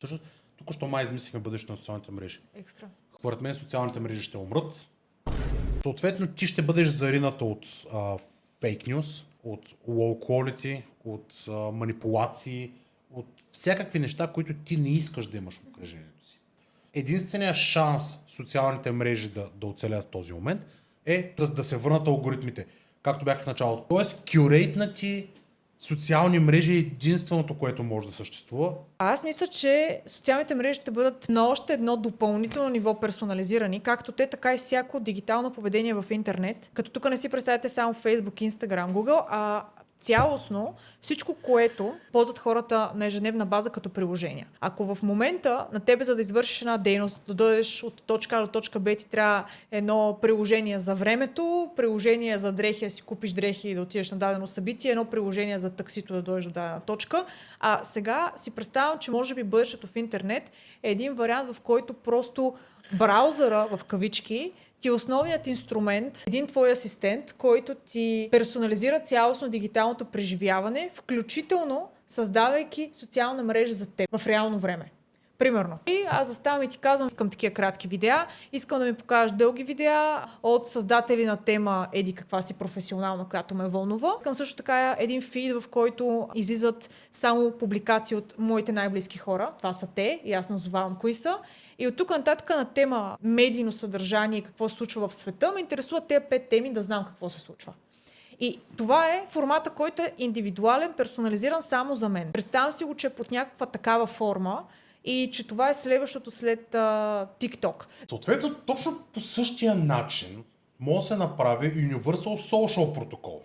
Всъщност, тук що май измислихме бъдещето на социалните мрежи. Екстра. Според мен социалните мрежи ще умрат. Съответно, ти ще бъдеш зарината от фейк нюс, от low quality, от манипулации, от всякакви неща, които ти не искаш да имаш в обкръжението си. Единственият шанс социалните мрежи да оцелят в този момент е да се върнат алгоритмите, както бях в началото. Тоест, кюрейтнати социални мрежи е единственото, което може да съществува. Аз мисля, че социалните мрежи ще бъдат на още едно допълнително ниво персонализирани, както те, така и всяко дигитално поведение в интернет. Като тук не си представяте само Facebook, Instagram, Google, а цялостно всичко, което ползват хората на ежедневна база като приложения. Ако в момента на тебе, за да извършиш една дейност, да дойдеш от точка А до точка Б, ти трябва едно приложение за времето, приложение за дрехи, да си купиш дрехи и да отидеш на дадено събитие, едно приложение за таксито да дойдеш до дадена точка. А сега си представям, че може би бъдещето в интернет е един вариант, в който просто браузъра, в кавички, ти е основният инструмент, един твой асистент, който ти персонализира цялостно дигиталното преживяване, включително създавайки социална мрежа за теб в реално време. Примерно. И аз заставам и ти казвам, искам такива кратки видеа, искам да ми покажеш дълги видеа от създатели на тема еди каква си професионална, която ме вълнува. Искам също така един фид, в който излизат само публикации от моите най-близки хора. Това са те и аз назовавам кои са. И от тук нататък на тема медийно съдържание и какво се случва в света, ме интересуват тези 5 теми да знам какво се случва. И това е формата, който е индивидуален, персонализиран само за мен. Представям си го, че е под някаква такава форма и че това е следващото след TikTok. Съответно, точно по същия начин може да се направи Universal Social Protocol.